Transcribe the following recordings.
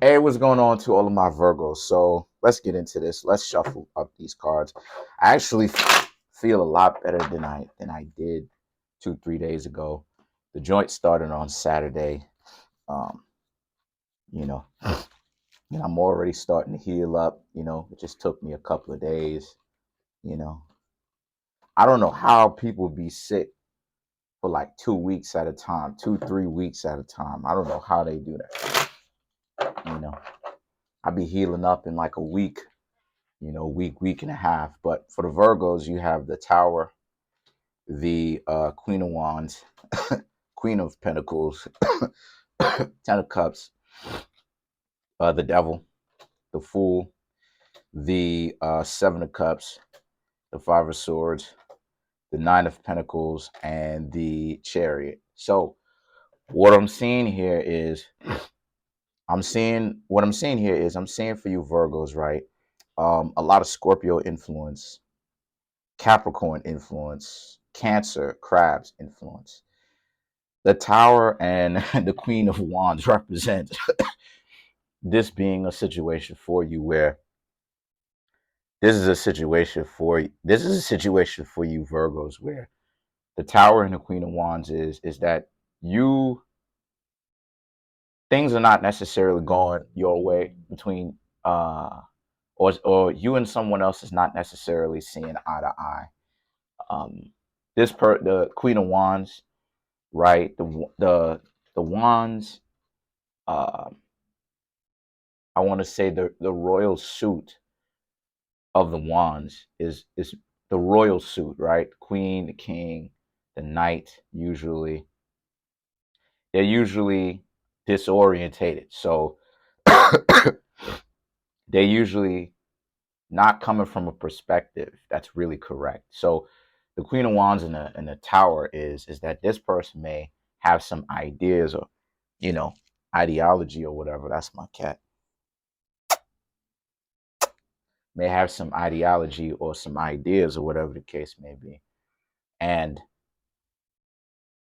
Hey, what's going on to all of my Virgos? So let's get into this. Let's shuffle up these cards. I actually feel a lot better than I did 2 3 days ago. The joint started on Saturday. Um, you know, and I'm already starting to heal up. It just took me a couple of days. You know, I don't know how people be sick for like 2 weeks at a time, 2 3 weeks at a time. I don't know how they do that. You know, I be healing up in like a week. Week and a half. But for the Virgos, you have the Tower, the Queen of Wands, Queen of Pentacles, Ten of Cups, the Devil, the Fool, the Seven of Cups, the Five of Swords, the Nine of Pentacles, and the Chariot. So what I'm seeing here is I'm seeing for you Virgos, right? A lot of Scorpio influence, Capricorn influence, Cancer, Crabs influence. The Tower and the Queen of Wands represent this being a situation for you where this is a situation for you Virgos where the Tower and the Queen of Wands is that you things are not necessarily going your way between or you and someone else is not necessarily seeing eye to eye. Um, the Queen of Wands, right? The wands. Uh, I want to say the royal suit of the wands is the royal suit, right? The queen, the king, the knight. They're usually disorientated, so they're usually not coming from a perspective that's really correct. So the Queen of Wands in the Tower is that this person may have some ideas or you know ideology or whatever. That's my cat. May have some ideology or some ideas or whatever the case may be, and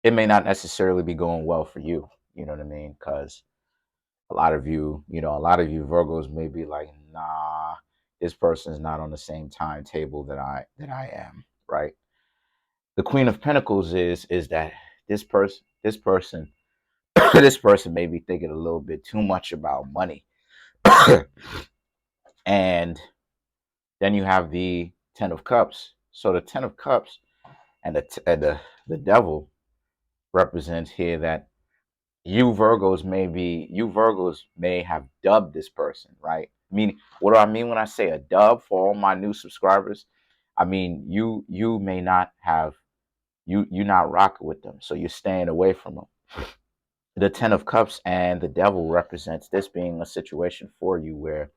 it may not necessarily be going well for you. You know what I mean? Because a lot of you Virgos may be like, nah, this person is not on the same timetable that I am, right? The Queen of Pentacles is that this person this person may be thinking a little bit too much about money. And then you have the Ten of Cups. So the Ten of Cups and the Devil represents here that you Virgos may have dubbed this person, right? I mean, what do I mean when I say a dub for all my new subscribers? I mean, you may not have you not rocking with them, so you're staying away from them. The Ten of Cups and the Devil represents this being a situation for you where,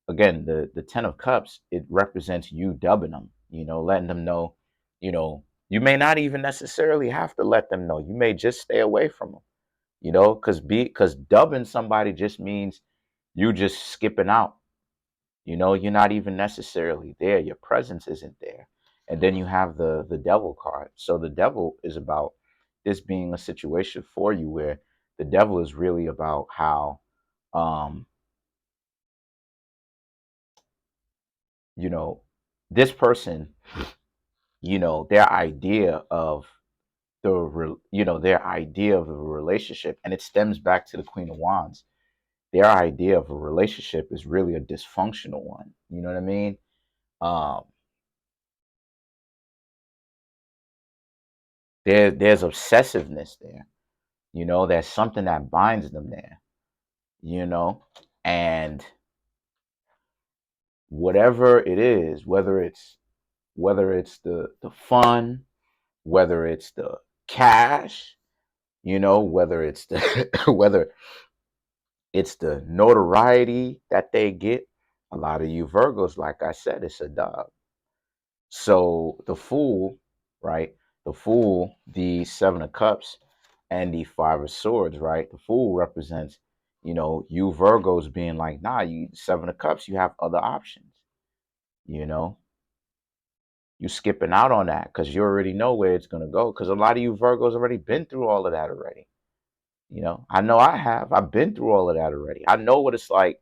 again, the Ten of Cups, it represents you dubbing them, letting them know, you may not even necessarily have to let them know. You may just stay away from them, because dubbing somebody just means you just skipping out. You're not even necessarily there. Your presence isn't there. And then you have the Devil card. So the Devil is about this being a situation for you where the Devil is really about how um you know this person, their idea of their idea of a relationship, and it stems back to the Queen of Wands. Their idea of a relationship is really a dysfunctional one. You know what I mean? Um, there's obsessiveness there. There's something that binds them there. You know, and whatever it is, whether it's the fun, whether it's the cash, whether it's the whether it's the notoriety that they get. A lot of you Virgos, like I said, it's a dub. So the Fool, right? The Fool, the Seven of Cups, and the Five of Swords, right? The Fool represents, you Virgos being like, nah, you Seven of Cups, you have other options. You know, you skipping out on that because you already know where it's gonna go. Because a lot of you Virgos already been through all of that already. I know I have. I've been through all of that already. I know what it's like,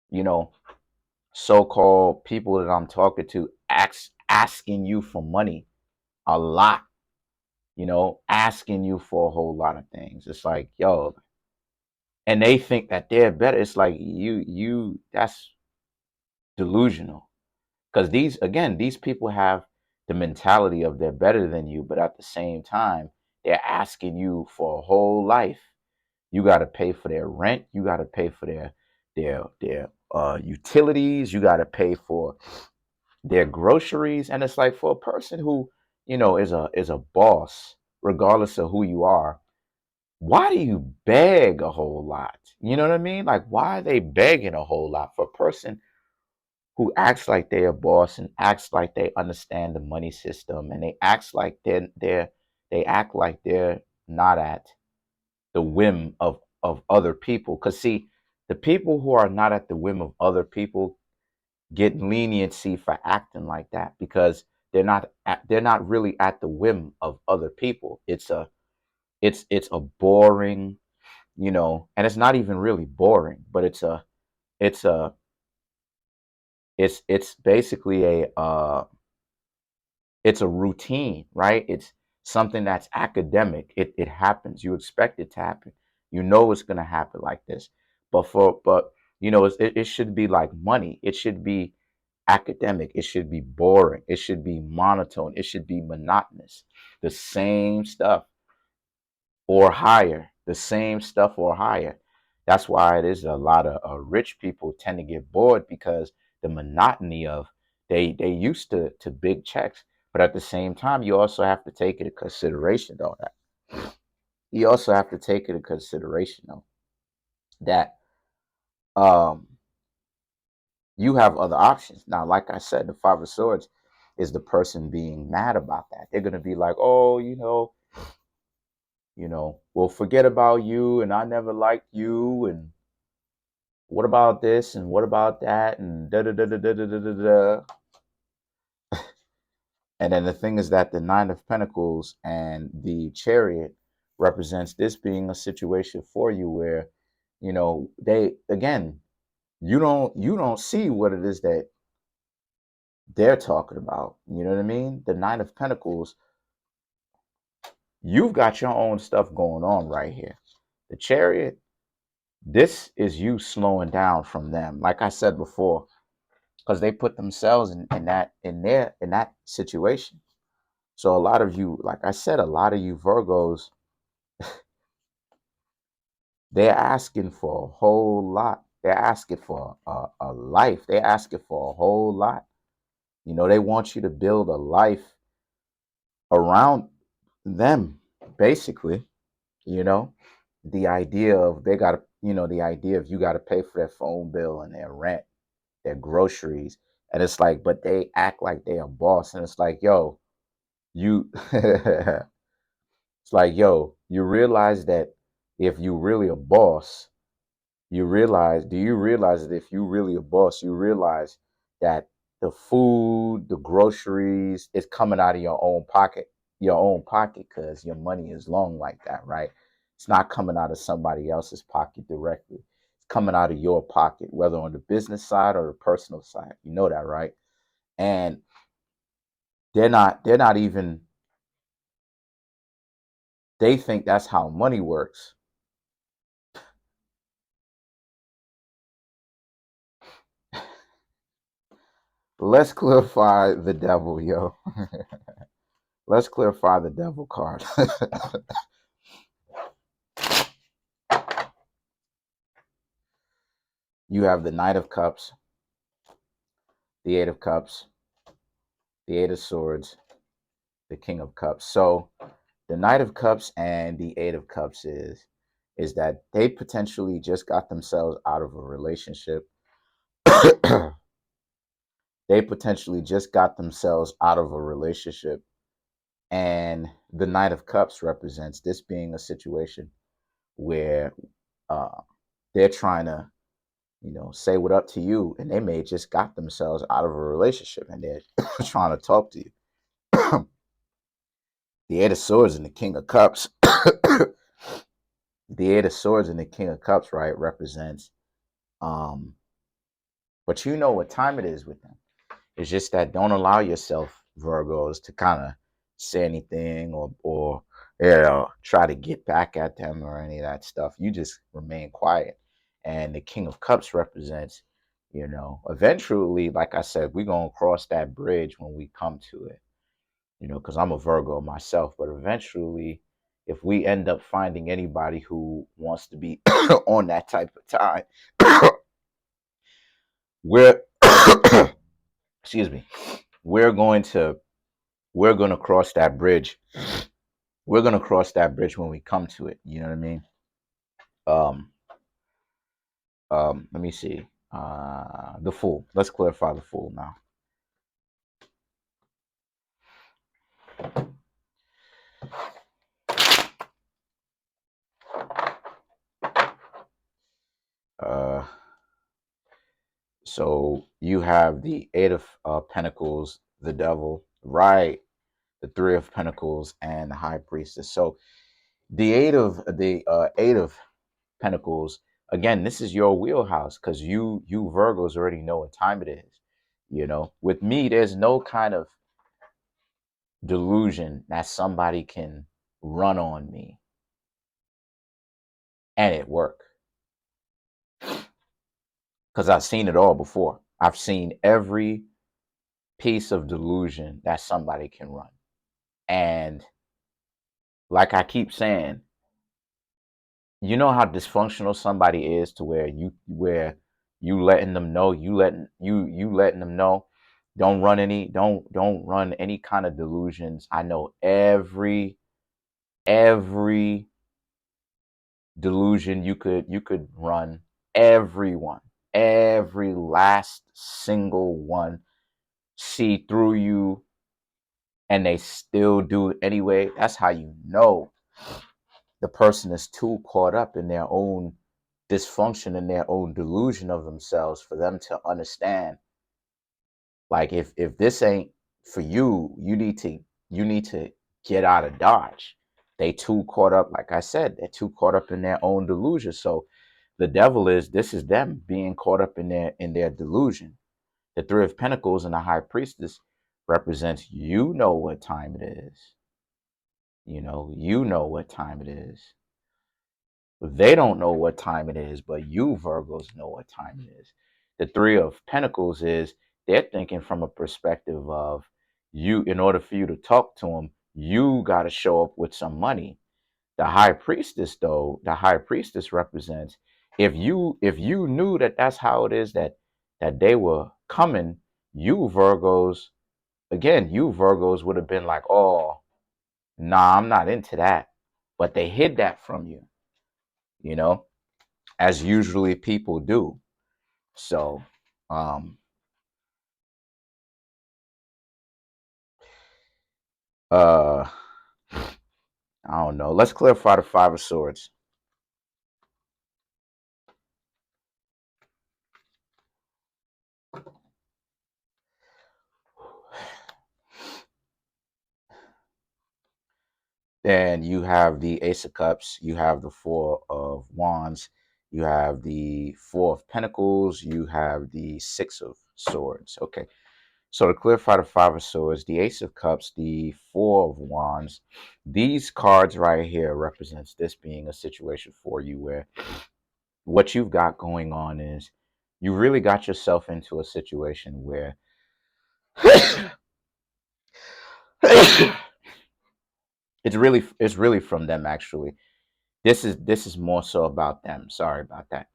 you know, so-called people that I'm talking to asking you for money a lot, asking you for a whole lot of things. It's like, yo, and they think that they're better. It's like that's delusional. Because these people have the mentality of they're better than you, but at the same time, they're asking you for a whole life. You got to pay for their rent. You got to pay for their utilities. You got to pay for their groceries. And it's like, for a person who is a boss, regardless of who you are, why do you beg a whole lot? You know what I mean? Like, why are they begging a whole lot for a person who acts like they're a boss and acts like they understand the money system, and they act like they're not at the whim of other people? Because see, the people who are not at the whim of other people get leniency for acting like that, because they're not really at the whim of other people. It's a boring, and it's not even really boring, but it's a it's basically it's a routine, right? It's something that's academic. It happens. You expect it to happen. You know it's gonna happen like this. But it should be like money. It should be academic. It should be boring. It should be monotone. It should be monotonous. The same stuff or higher. The same stuff or higher. That's why it is a lot of rich people tend to get bored, because the monotony of they used to big checks. But at the same time, you also have to take it into consideration, though. That you also have to take it into consideration, though, that um you have other options. Now, like I said, the Five of Swords is the person being mad about that. They're gonna be like, oh, well, forget about you, and I never liked you, and what about this, and what about that, and da da da da da da da da. Da. And then the thing is that the Nine of Pentacles and the Chariot represents this being a situation for you where, they again, you don't see what it is that they're talking about. You know what I mean? The Nine of Pentacles, you've got your own stuff going on right here. The Chariot, this is you slowing down from them. Like I said before, because they put themselves in that situation. So a lot of you, like I said, a lot of you Virgos, they're asking for a whole lot. They're asking for a life. They're asking for a whole lot. They want you to build a life around them, basically. You know, the idea of the idea of you got to pay for their phone bill and their rent, their groceries. And it's like, but they act like they're a boss. And it's like, yo, you, it's like, yo, you realize that if you really a boss, do you realize that if you really a boss, you realize that the food, the groceries, is coming out of your own pocket, because your money is long like that, right? It's not coming out of somebody else's pocket directly. It's coming out of your pocket, whether on the business side or the personal side. You know that, right? And they're not even, they think that's how money works. Let's clarify the devil, yo. Let's clarify the devil card. You have the Knight of Cups, the Eight of Cups, the Eight of Swords, the King of Cups. So the Knight of Cups and the Eight of Cups is that they potentially just got themselves out of a relationship. They potentially just got themselves out of a relationship. And the Knight of Cups represents this being a situation where uh, they're trying to, say what up to you, and they may just got themselves out of a relationship and they're trying to talk to you. The Eight of Swords and the King of Cups. The Eight of Swords and the King of Cups, right, represents, but you know what time it is with them. It's just that don't allow yourself, Virgos, to kind of say anything or try to get back at them or any of that stuff. You just remain quiet. And the King of Cups represents, eventually, like I said, we're gonna cross that bridge when we come to it. Because I'm a Virgo myself, but eventually, if we end up finding anybody who wants to be on that type of time, we're excuse me, we're going to we're going to cross that bridge. We're going to cross that bridge when we come to it. You know what I mean? Um, let me see. The Fool. Let's clarify the Fool now. Uh, so you have the Eight of Pentacles, the Devil, right? The Three of Pentacles, and the High Priestess. So the Eight of Pentacles, again, this is your wheelhouse because you Virgos already know what time it is. With me, there's no kind of delusion that somebody can run on me and it work, because I've seen it all before. I've seen every piece of delusion that somebody can run. And like I keep saying, you know how dysfunctional somebody is to where you letting them know, you letting them know, don't run any kind of delusions. I know every delusion you could run, everyone, every last single one see through you, and they still do it anyway. That's how you know the person is too caught up in their own dysfunction and their own delusion of themselves for them to understand. Like, if this ain't for you, you need to get out of Dodge. They too caught up, like I said, they're too caught up in their own delusion. So the devil this is them being caught up in their delusion. The Three of Pentacles and the High Priestess represents, what time it is. You know what time it is. They don't know what time it is, but you Virgos know what time it is. The Three of Pentacles is, they're thinking from a perspective of, you, in order for you to talk to them, you got to show up with some money. The High Priestess, though, the High Priestess represents, if you knew that that's how it is, that they were coming, you Virgos, again, you Virgos would have been like, oh, nah, I'm not into that. But they hid that from you, you know, as usually people do. So, um, uh, I don't know. Let's clarify the Five of Swords. Then you have the Ace of Cups, you have the Four of Wands, you have the Four of Pentacles, you have the Six of Swords. Okay. So to clarify the Five of Swords, the Ace of Cups, the Four of Wands, these cards right here represents this being a situation for you where what you've got going on is you really got yourself into a situation where it's really from them actually. This is more so about them. Sorry about that.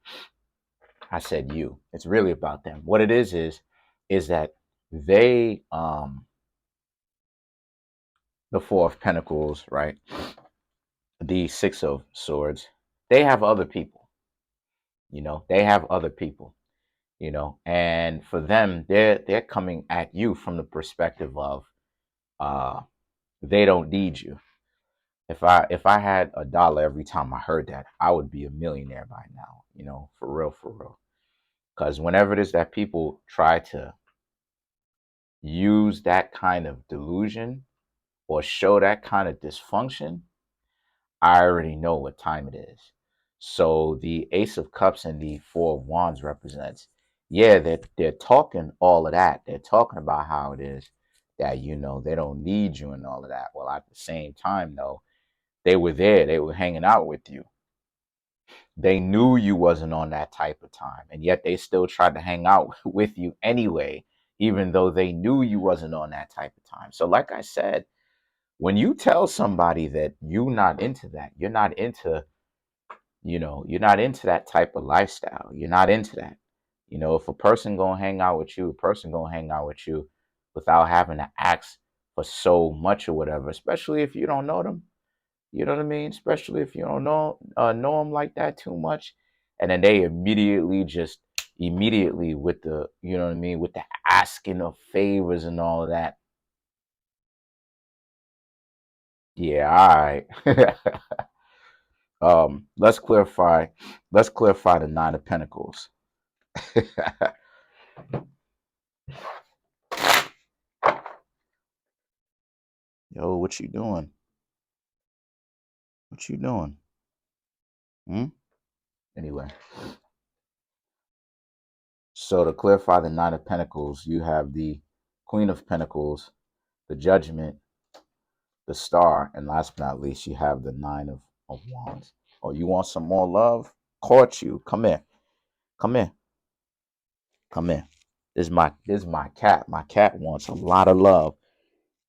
I said you. It's really about them. What it is that they the Four of Pentacles, right? The Six of Swords, they have other people. They have other people, and for them, they're coming at you from the perspective of uh they don't need you. If I had a dollar every time I heard that, I would be a millionaire by now, for real, for real. Because whenever it is that people try to use that kind of delusion or show that kind of dysfunction, I already know what time it is. So the Ace of Cups and the Four of Wands represents, yeah, they're talking all of that. They're talking about how it is that, they don't need you and all of that. Well, at the same time, though, they were there. They were hanging out with you. They knew you wasn't on that type of time, and yet they still tried to hang out with you anyway, even though they knew you wasn't on that type of time. So like I said, when you tell somebody that you're not into that, you're not into that type of lifestyle. You're not into that. If a person gonna hang out with you, a person gonna hang out with you without having to ask for so much or whatever, especially if you don't know them. You know what I mean? Especially if you don't know them like that too much, and then they immediately with the, you know what I mean, with the asking of favors and all of that. Yeah, all right. Let's clarify. Let's clarify the Nine of Pentacles. Yo, what you doing? What you doing? Anyway, so to clarify the Nine of Pentacles, you have the Queen of Pentacles, the Judgment, the Star, and last but not least, you have the Nine of Wands. Oh, you want some more love? Caught you. Come here. Come here. Come here. This is my cat. My cat wants a lot of love.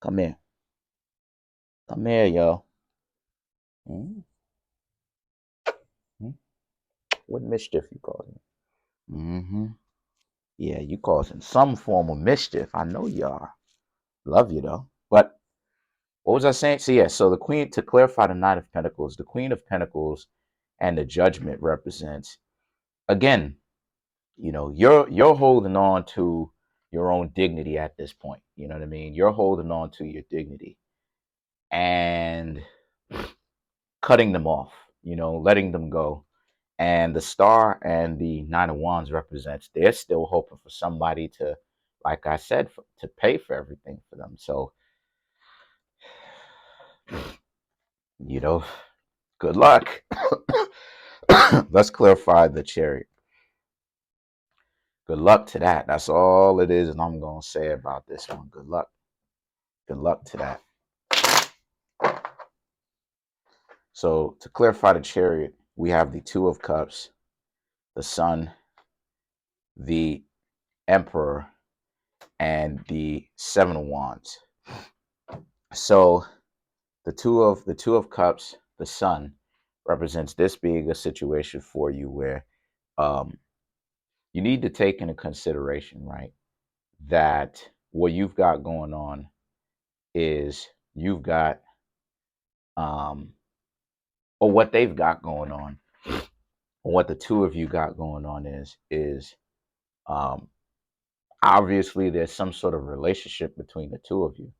Come here. Come here, yo. Mm-hmm. What mischief you causing? Mm-hmm. Yeah, you causing some form of mischief. I know you are. Love you though. But what was I saying? So yeah, so the Queen, to clarify the Nine of Pentacles, the Queen of Pentacles and the Judgment represents, again, you're holding on to your own dignity at this point. You know what I mean? You're holding on to your dignity and cutting them off, letting them go. And the Star and the Nine of Wands represents, they're still hoping for somebody to, like I said, to pay for everything for them. So, good luck. Let's clarify the Chariot. Good luck to that. That's all it is, and I'm going to say about this one. Good luck. Good luck to that. So to clarify the Chariot, we have the Two of Cups, the Sun, the Emperor, and the Seven of Wands. So the Two of Cups, the Sun, represents this being a situation for you where you need to take into consideration, right, that what you've got going on is you've got or what they've got going on, or what the two of you got going on is um obviously there's some sort of relationship between the two of you,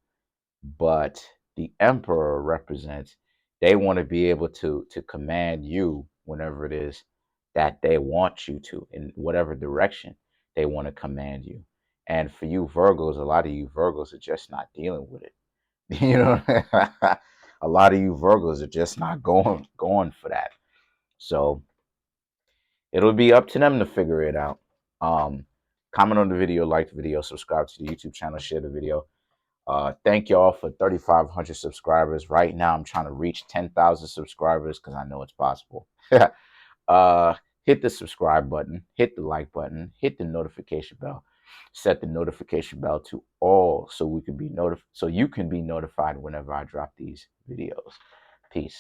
but the Emperor represents, they want to be able to command you whenever it is that they want you to, in whatever direction they want to command you. And for you Virgos, a lot of you Virgos are just not dealing with it. A lot of you Virgos are just not going for that. So it'll be up to them to figure it out. Um, Comment on the video, like the video, subscribe to the YouTube channel, share the video. Thank y'all for 3,500 subscribers. Right now, I'm trying to reach 10,000 subscribers because I know it's possible. uh, Hit the subscribe button, hit the like button, hit the notification bell. Set the notification bell to all so we can be so you can be notified whenever I drop these videos. Peace.